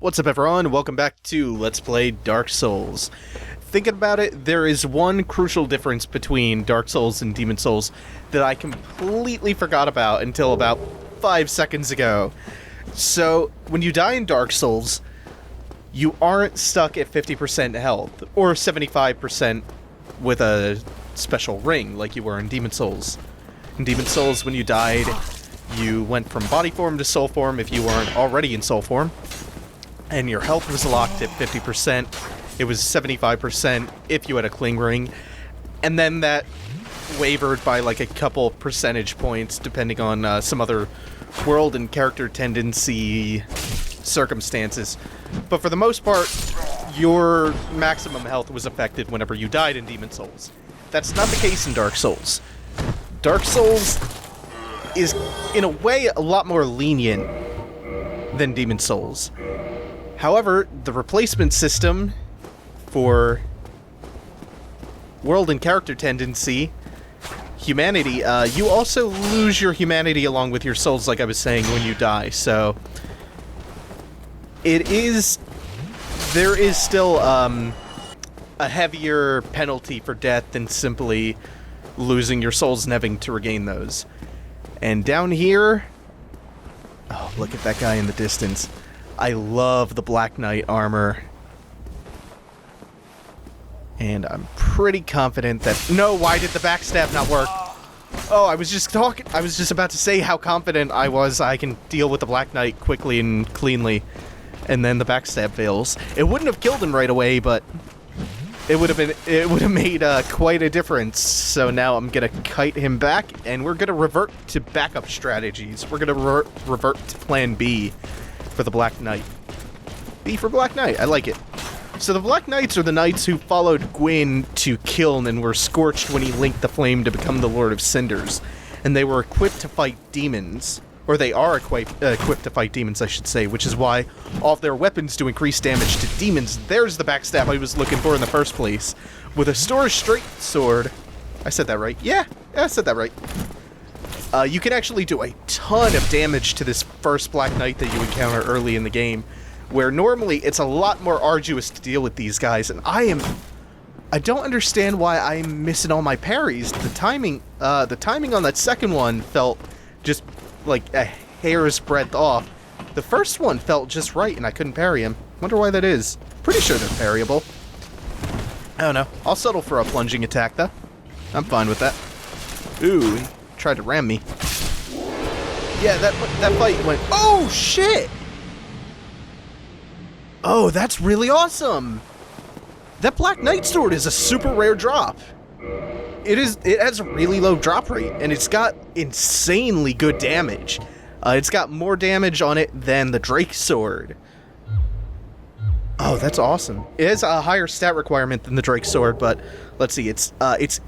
What's up everyone, welcome back to Let's Play Dark Souls. Thinking about it, there is one crucial difference between Dark Souls and Demon Souls that I completely forgot about until about 5 seconds ago. So, when you die in Dark Souls, you aren't stuck at 50% health, or 75% with a special ring like you were in Demon Souls. In Demon Souls, when you died, you went from body form to soul form if you weren't already in soul form. And your health was locked at 50%. It was 75% if you had a cling ring. And then that wavered by like a couple percentage points depending on some other world and character tendency circumstances. But for the most part, your maximum health was affected whenever you died in Demon Souls. That's not the case in Dark Souls. Dark Souls is, in a way, a lot more lenient than Demon Souls. However, the replacement system for world and character tendency, humanity, you also lose your humanity along with your souls, like I was saying, when you die. So, there is still a heavier penalty for death than simply losing your souls and having to regain those. And down here, oh, look at that guy in the distance. I love the Black Knight armor. And I'm pretty confident that... No, why did the backstab not work? Oh, I was just about to say how confident I was I can deal with the Black Knight quickly and cleanly. And then the backstab fails. It wouldn't have killed him right away, but it would have made quite a difference. So now I'm gonna kite him back, and we're gonna revert to backup strategies. We're gonna revert to Plan B. For the Black Knight. B for Black Knight, I like it. So the Black Knights are the knights who followed Gwyn to Kiln and were scorched when he linked the flame to become the Lord of Cinders. And they were equipped to fight demons. Or they are equipped to fight demons, I should say, which is why all of their weapons do increase damage to demons. There's the backstab I was looking for in the first place. With a Taurus straight sword... I said that right. Yeah, I said that right. You can actually do a ton of damage to this first Black Knight that you encounter early in the game, where normally it's a lot more arduous to deal with these guys, and I don't understand why I'm missing all my parries. The timing on that second one felt just like a hair's breadth off. The first one felt just right, and I couldn't parry him. Wonder why that is. Pretty sure they're parryable. I don't know. I'll settle for a plunging attack, though. I'm fine with that. Ooh. Tried to ram me. Yeah, that fight went... Oh, shit! Oh, that's really awesome! That Black Knight sword is a super rare drop. It has a really low drop rate, and it's got insanely good damage. It's got more damage on it than the Drake sword. Oh, that's awesome. It has a higher stat requirement than the Drake sword, but let's see, it's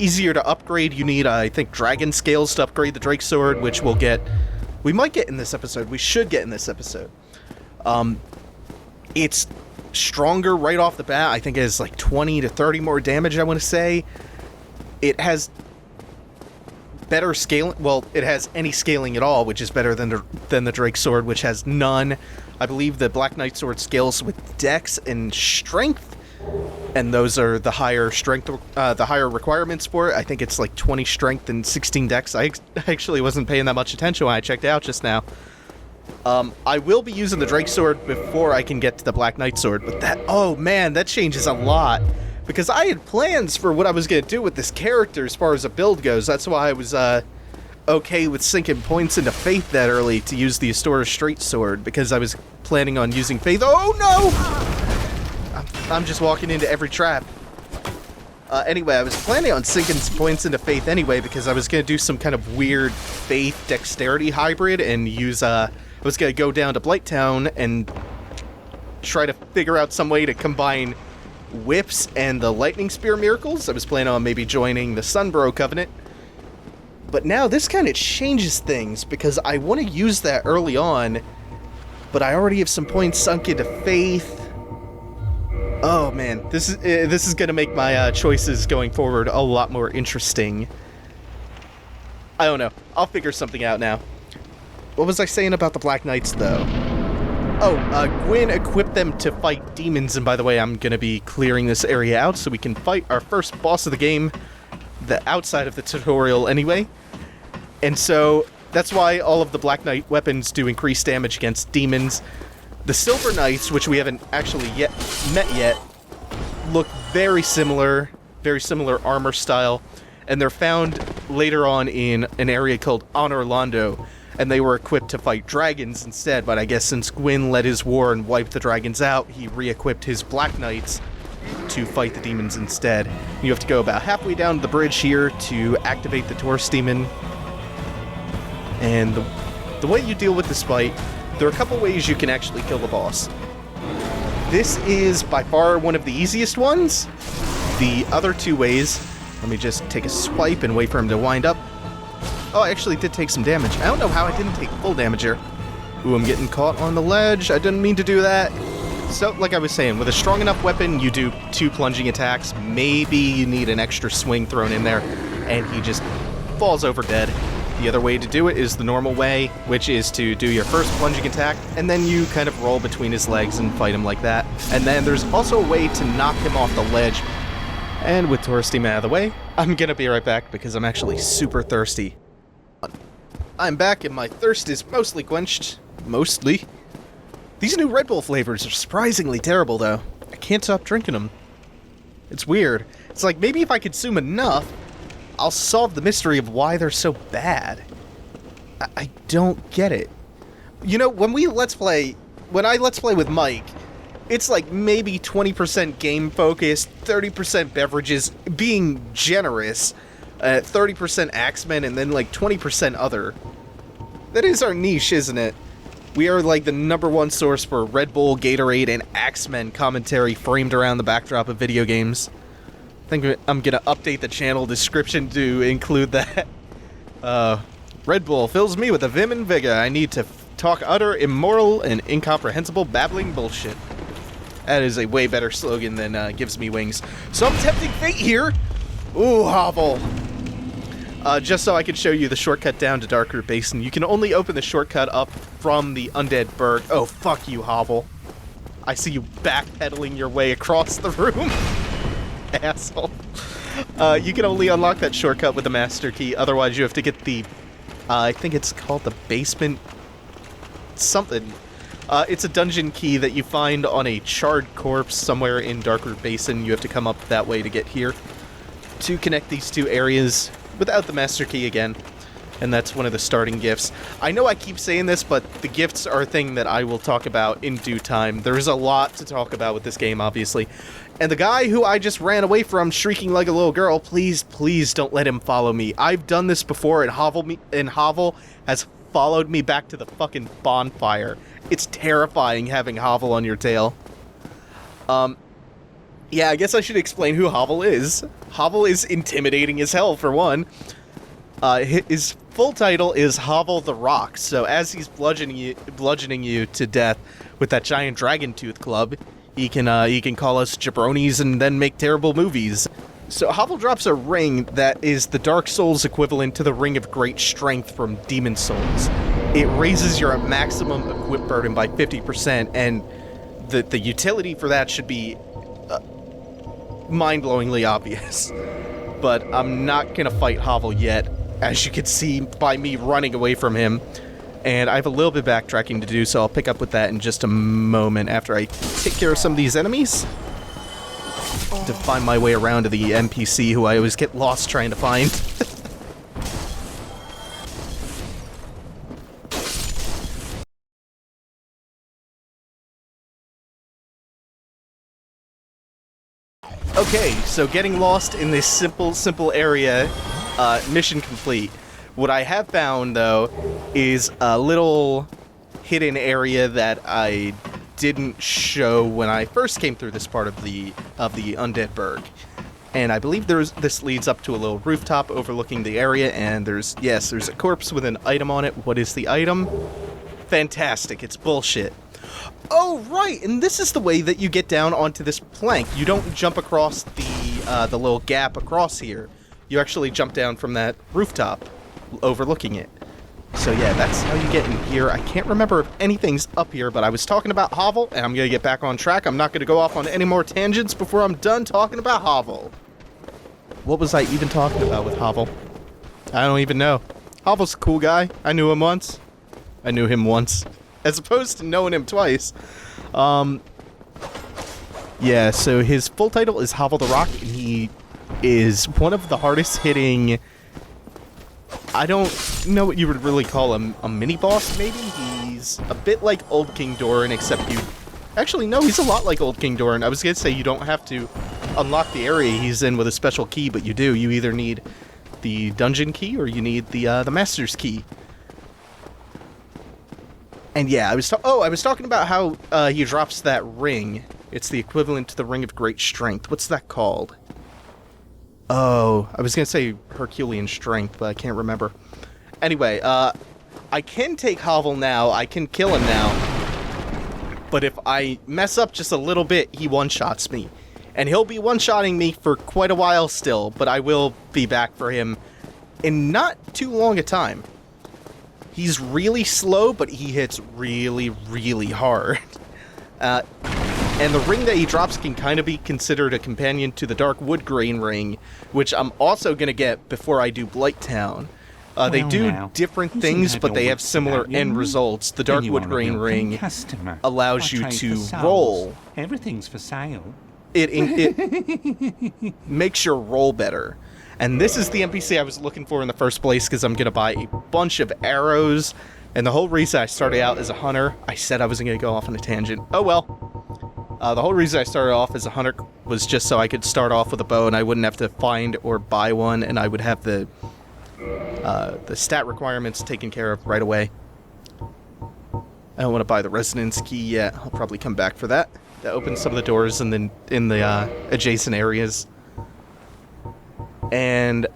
easier to upgrade. You need, I think, dragon scales to upgrade the Drake sword, which we'll get... We might get in this episode. We should get in this episode. It's stronger right off the bat. I think it has like 20 to 30 more damage, I want to say. It has better scaling. Well, it has any scaling at all, which is better than the Drake sword, which has none. I believe the Black Knight sword scales with dex and strength, and those are the higher strength, the higher requirements for it. I think it's like 20 strength and 16 dex. I actually wasn't paying that much attention when I checked out just now. I will be using the Drake sword before I can get to the Black Knight sword, but oh man, that changes a lot. Because I had plans for what I was going to do with this character as far as a build goes. That's why I was, okay with sinking points into Faith that early to use the Taurus straight sword, because I was planning on using Faith. Oh no! I'm just walking into every trap. Anyway, I was planning on sinking some points into Faith anyway, because I was going to do some kind of weird Faith dexterity hybrid and use, I was going to go down to Blighttown and try to figure out some way to combine whips and the lightning spear miracles. I was planning on maybe joining the Sunbro Covenant. But now this kind of changes things, because I want to use that early on, but I already have some points sunk into Faith. Oh man, this is going to make my choices going forward a lot more interesting. I don't know. I'll figure something out now. What was I saying about the Black Knights, though? Gwyn equipped them to fight demons, and by the way, I'm gonna be clearing this area out so we can fight our first boss of the game, the outside of the tutorial anyway. And so, that's why all of the Black Knight weapons do increased damage against demons. The Silver Knights, which we haven't actually met yet, look very similar armor style, and they're found later on in an area called Honorlando, and they were equipped to fight dragons instead, but I guess since Gwyn led his war and wiped the dragons out, he re-equipped his Black Knights to fight the demons instead. You have to go about halfway down the bridge here to activate the Taurus Demon. And the way you deal with this fight, there are a couple ways you can actually kill the boss. This is by far one of the easiest ones. The other two ways, let me just take a swipe and wait for him to wind up. Oh, I actually did take some damage. I don't know how I didn't take full damage here. Ooh, I'm getting caught on the ledge. I didn't mean to do that. So, like I was saying, with a strong enough weapon, you do 2 plunging attacks. Maybe you need an extra swing thrown in there, and he just falls over dead. The other way to do it is the normal way, which is to do your first plunging attack, and then you kind of roll between his legs and fight him like that. And then there's also a way to knock him off the ledge. And with Taurus Demon out of the way, I'm gonna be right back because I'm actually super thirsty. I'm back and my thirst is mostly quenched. Mostly. These new Red Bull flavors are surprisingly terrible, though. I can't stop drinking them. It's weird. It's like, maybe if I consume enough, I'll solve the mystery of why they're so bad. I don't get it. You know, when I Let's Play with Mike, it's like maybe 20% game focused, 30% beverages, being generous, 30% Axemen, and then like 20% other. That is our niche, isn't it? We are like the #1 source for Red Bull, Gatorade, and Axemen commentary framed around the backdrop of video games. I think I'm gonna update the channel description to include that. Red Bull fills me with a vim and vigor. I need to talk utter, immoral, and incomprehensible babbling bullshit. That is a way better slogan than Gives Me Wings. So I'm tempting fate here. Ooh, Havel. Just so I can show you the shortcut down to Darkroot Basin, you can only open the shortcut up from the Undead Berg. Oh, fuck you, Havel. I see you backpedaling your way across the room. Asshole. You can only unlock that shortcut with the Master Key, otherwise you have to get the, I think it's called the Basement something. It's a dungeon key that you find on a charred corpse somewhere in Darkroot Basin. You have to come up that way to get here to connect these two areas without the Master Key again. And that's one of the starting gifts. I know I keep saying this, but the gifts are a thing that I will talk about in due time. There is a lot to talk about with this game, obviously. And the guy who I just ran away from, shrieking like a little girl, please, please don't let him follow me. I've done this before, and Havel has followed me back to the fucking bonfire. It's terrifying having Havel on your tail. Yeah, I guess I should explain who Havel is. Havel is intimidating as hell, for one. His full title is Havel the Rock, so as he's bludgeoning you to death with that giant dragon tooth club, he can call us jabronis and then make terrible movies. So Havel drops a ring that is the Dark Souls equivalent to the Ring of Great Strength from Demon Souls. It raises your maximum equip burden by 50%, and the utility for that should be mind-blowingly obvious. But I'm not gonna fight Havel yet, as you can see by me running away from him. And I have a little bit backtracking to do, so I'll pick up with that in just a moment after I take care of some of these enemies. To find my way around to the NPC who I always get lost trying to find. Okay, so getting lost in this simple area, mission complete. What I have found, though, is a little hidden area that I didn't show when I first came through this part of the Undead Berg. And I believe this leads up to a little rooftop overlooking the area, and there's a corpse with an item on it. What is the item? Fantastic, it's bullshit. Oh, right, and this is the way that you get down onto this plank. You don't jump across the little gap across here. You actually jump down from that rooftop overlooking it. So yeah, that's how you get in here. I can't remember if anything's up here, but I was talking about Havel, and I'm going to get back on track. I'm not going to go off on any more tangents before I'm done talking about Havel. What was I even talking about with Havel? I don't even know. Havel's a cool guy. I knew him once. As opposed to knowing him twice. Yeah, so his full title is Havel the Rock, and he is one of the hardest hitting... I don't know what you would really call him. A mini-boss, maybe? He's a bit like Old King Doran, except you... Actually, no, he's a lot like Old King Doran. I was going to say you don't have to unlock the area he's in with a special key, but you do. You either need the dungeon key or you need the master's key. And yeah, I was talking about how he drops that ring. It's the equivalent to the Ring of Great Strength. What's that called? Oh, I was going to say Herculean Strength, but I can't remember. Anyway, I can take Havel now. I can kill him now. But if I mess up just a little bit, he one-shots me. And he'll be one-shotting me for quite a while still, but I will be back for him in not too long a time. He's really slow, but he hits really, really hard. And the ring that he drops can kind of be considered a companion to the Dark Wood Grain ring, which I'm also going to get before I do Blighttown. They do different things, but they have similar end results. The Dark Wood Grain ring allows you to roll. Everything's for sale. It makes your roll better. And this is the NPC I was looking for in the first place, because I'm going to buy a bunch of arrows. And the whole reason I started out as a hunter, I said I wasn't going to go off on a tangent. Oh well. The whole reason I started off as a hunter was just so I could start off with a bow and I wouldn't have to find or buy one, and I would have the stat requirements taken care of right away. I don't want to buy the resonance key yet. I'll probably come back for that. That opens some of the doors and then in the adjacent areas. And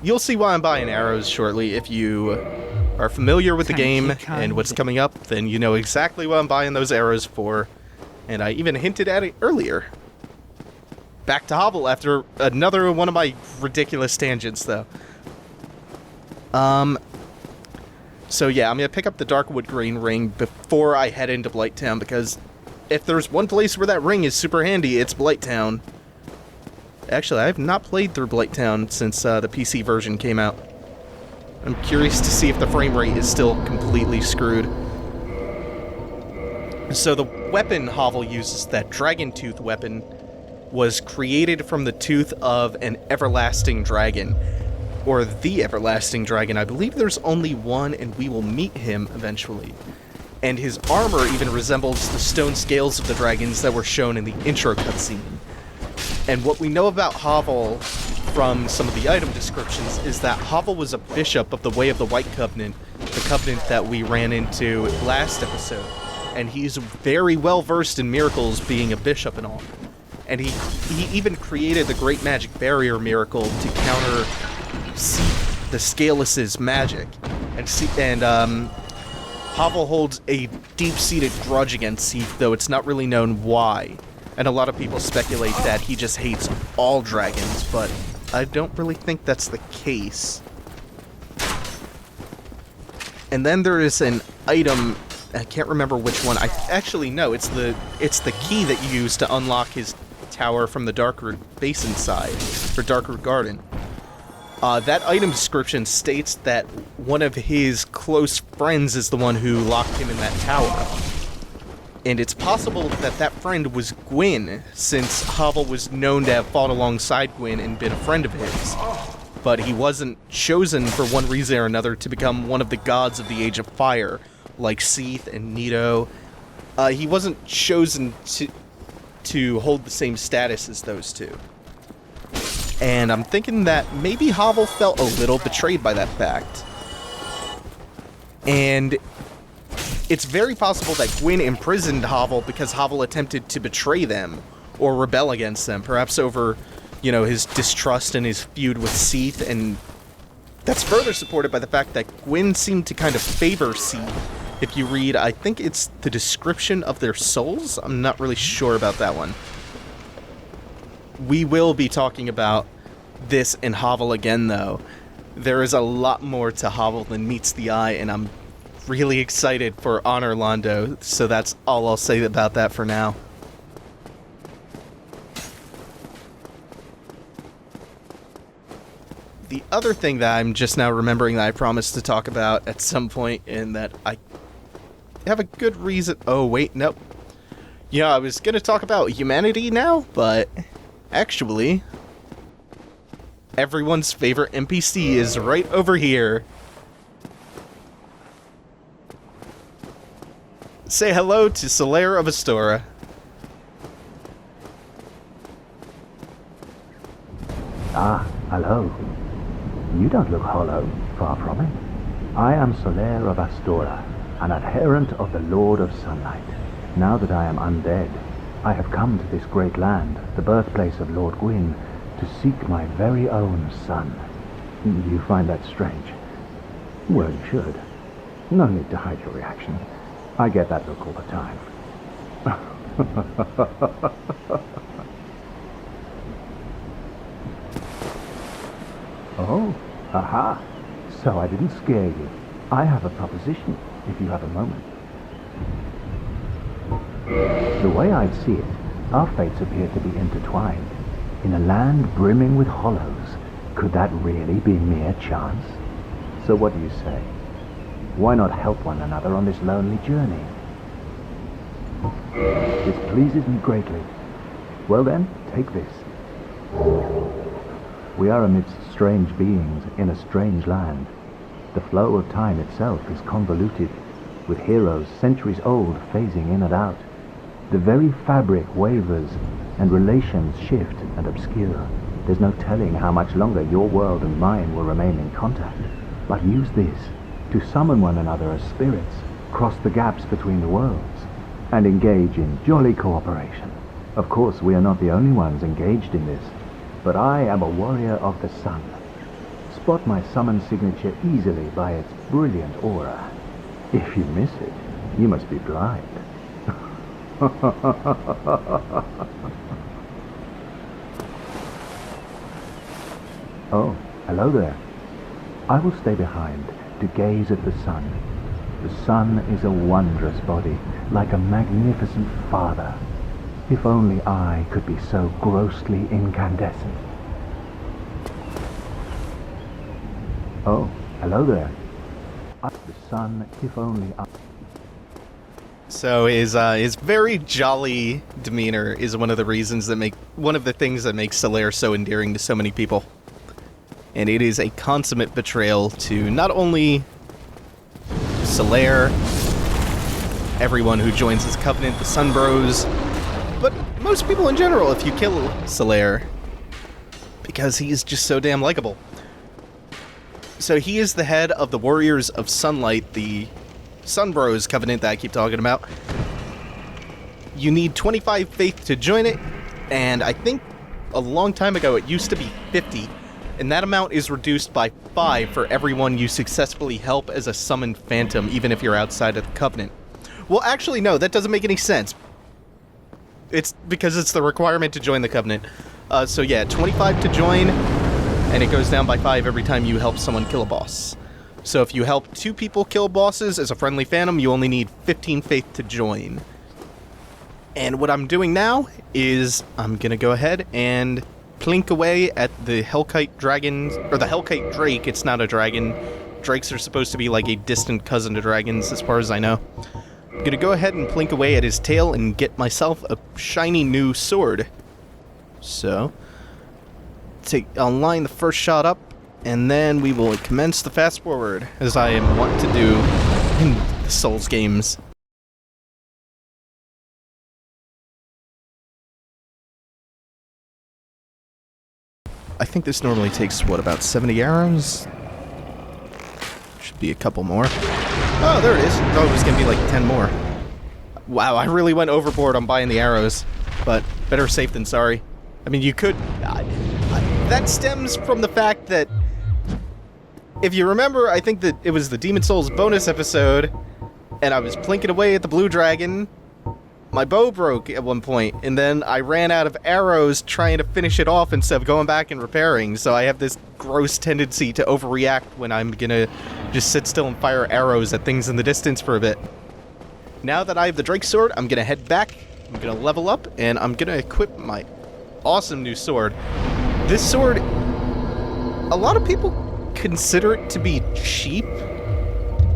you'll see why I'm buying arrows shortly. If you are familiar with the game and what's coming up, then you know exactly what I'm buying those arrows for. And I even hinted at it earlier. Back to Havel after another one of my ridiculous tangents, though. So yeah, I'm going to pick up the Darkwood Grain ring before I head into Blighttown, because if there's one place where that ring is super handy, it's Blighttown. Actually, I have not played through Blighttown since the PC version came out. I'm curious to see if the frame rate is still completely screwed. So the weapon Havel uses, that dragon tooth weapon, was created from the tooth of an everlasting dragon. Or the everlasting dragon. I believe there's only one, and we will meet him eventually. And his armor even resembles the stone scales of the dragons that were shown in the intro cutscene. And what we know about Havel from some of the item descriptions is that Havel was a bishop of the Way of the White Covenant, the covenant that we ran into last episode. And he's very well versed in miracles, being a bishop and all. And he even created the Great Magic Barrier miracle to counter the Scaleless's magic. And Havel holds a deep-seated grudge against Seath, though it's not really known why. And a lot of people speculate that he just hates all dragons, but I don't really think that's the case. And then there is an item, I can't remember which one. Actually no, it's the key that you use to unlock his tower from the Darkroot Basin side, for Darkroot Garden. That item description states that one of his close friends is the one who locked him in that tower. And it's possible that that friend was Gwyn, since Havel was known to have fought alongside Gwyn and been a friend of his. But he wasn't chosen for one reason or another to become one of the gods of the Age of Fire, like Seath and Nito. He wasn't chosen to hold the same status as those two. And I'm thinking that maybe Havel felt a little betrayed by that fact. And it's very possible that Gwyn imprisoned Havel because Havel attempted to betray them or rebel against them, perhaps over, you know, his distrust and his feud with Seath. And that's further supported by the fact that Gwyn seemed to kind of favor Seath. If you read, I think it's the description of their souls. I'm not really sure about that one. We will be talking about this in Havel again, though. There is a lot more to Havel than meets the eye, and I'm really excited for Honor Londo, so that's all I'll say about that for now. The other thing that I'm just now remembering that I promised to talk about at some point, and that I have a good reason... Oh, wait, nope. Yeah, I was going to talk about humanity now, but actually, everyone's favorite NPC is right over here. Say hello to Solaire of Astora. Ah, hello. You don't look hollow, far from it. I am Solaire of Astora, an adherent of the Lord of Sunlight. Now that I am undead, I have come to this great land, the birthplace of Lord Gwyn, to seek my very own son. You find that strange? Well, you should. No need to hide your reaction. I get that look all the time. Oh, aha. So I didn't scare you. I have a proposition, if you have a moment. The way I see it, our fates appear to be intertwined. In a land brimming with hollows, could that really be mere chance? So what do you say? Why not help one another on this lonely journey? This pleases me greatly. Well then, take this. We are amidst strange beings in a strange land. The flow of time itself is convoluted, with heroes centuries old phasing in and out. The very fabric wavers, and relations shift and obscure. There's no telling how much longer your world and mine will remain in contact. But use this to summon one another as spirits, cross the gaps between the worlds, and engage in jolly cooperation. Of course, we are not the only ones engaged in this, but I am a warrior of the sun. Spot my summon signature easily by its brilliant aura. If you miss it, you must be blind. Oh, hello there. I will stay behind to gaze at the sun. The sun is a wondrous body, like a magnificent father. If only I could be so grossly incandescent. Oh, hello there. The sun, if only I... So his very jolly demeanor is one of the things that makes Solaire so endearing to so many people. And it is a consummate betrayal to not only Solaire, everyone who joins his covenant, the Sun Bros, but most people in general if you kill Solaire, because he's just so damn likable. So he is the head of the Warriors of Sunlight, the Sun Bros covenant that I keep talking about. You need 25 faith to join it, and I think a long time ago it used to be 50, and that amount is reduced by 5 for everyone you successfully help as a summoned phantom, even if you're outside of the covenant. Well, actually, no, that doesn't make any sense. It's because it's the requirement to join the covenant. So yeah, 25 to join, and it goes down by 5 every time you help someone kill a boss. So if you help 2 people kill bosses as a friendly phantom, you only need 15 faith to join. And what I'm doing now is I'm gonna go ahead and plink away at the Hellkite dragon, or the Hellkite drake. It's not a dragon. Drakes are supposed to be like a distant cousin to dragons, as far as I know. I'm gonna go ahead and plink away at his tail and get myself a shiny new sword. So, I'll line the first shot up, and then we will commence the fast forward, as I am wont to do in the Souls games. I think this normally takes, what, about 70 arrows? Should be a couple more. Oh, there it is. I thought it was going to be like 10 more. Wow, I really went overboard on buying the arrows, but better safe than sorry. I mean, you could... that stems from the fact that, if you remember, I think that it was the Demon Souls bonus episode, and I was plinking away at the blue dragon, my bow broke at one point, and then I ran out of arrows trying to finish it off instead of going back and repairing, so I have this gross tendency to overreact when I'm gonna just sit still and fire arrows at things in the distance for a bit. Now that I have the Drake Sword, I'm gonna head back, I'm gonna level up, and I'm gonna equip my awesome new sword. This sword, a lot of people consider it to be cheap,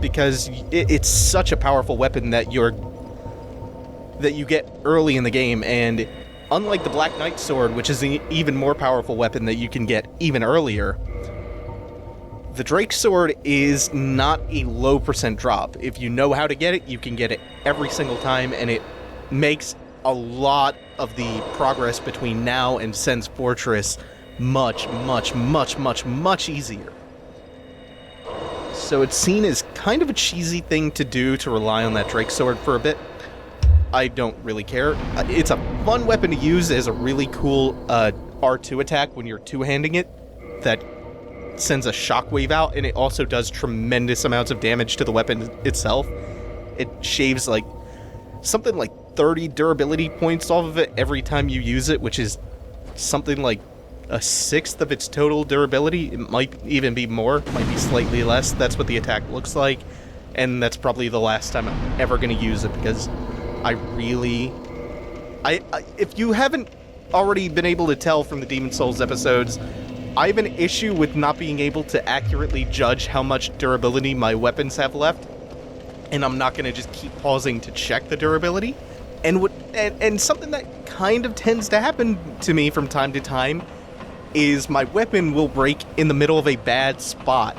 because it's such a powerful weapon that you get early in the game, and unlike the Black Knight sword, which is an even more powerful weapon that you can get even earlier, the Drake sword is not a low percent drop. If you know how to get it, you can get it every single time, and it makes a lot of the progress between now and Sen's Fortress much, much, much, much, much easier. So it's seen as kind of a cheesy thing to do, to rely on that Drake sword for a bit. I don't really care. It's a fun weapon to use as a really cool R2 attack when you're two-handing it that sends a shockwave out, and it also does tremendous amounts of damage to the weapon itself. It shaves like something like 30 durability points off of it every time you use it, which is something like a sixth of its total durability. It might even be more, it might be slightly less. That's what the attack looks like, and that's probably the last time I'm ever going to use it, because if you haven't already been able to tell from the Demon Souls episodes, I have an issue with not being able to accurately judge how much durability my weapons have left, and I'm not going to just keep pausing to check the durability. And something that kind of tends to happen to me from time to time is my weapon will break in the middle of a bad spot,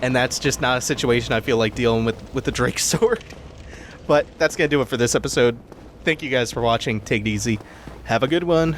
and that's just not a situation I feel like dealing with the Drake sword. But that's going to do it for this episode. Thank you guys for watching. Take it easy. Have a good one.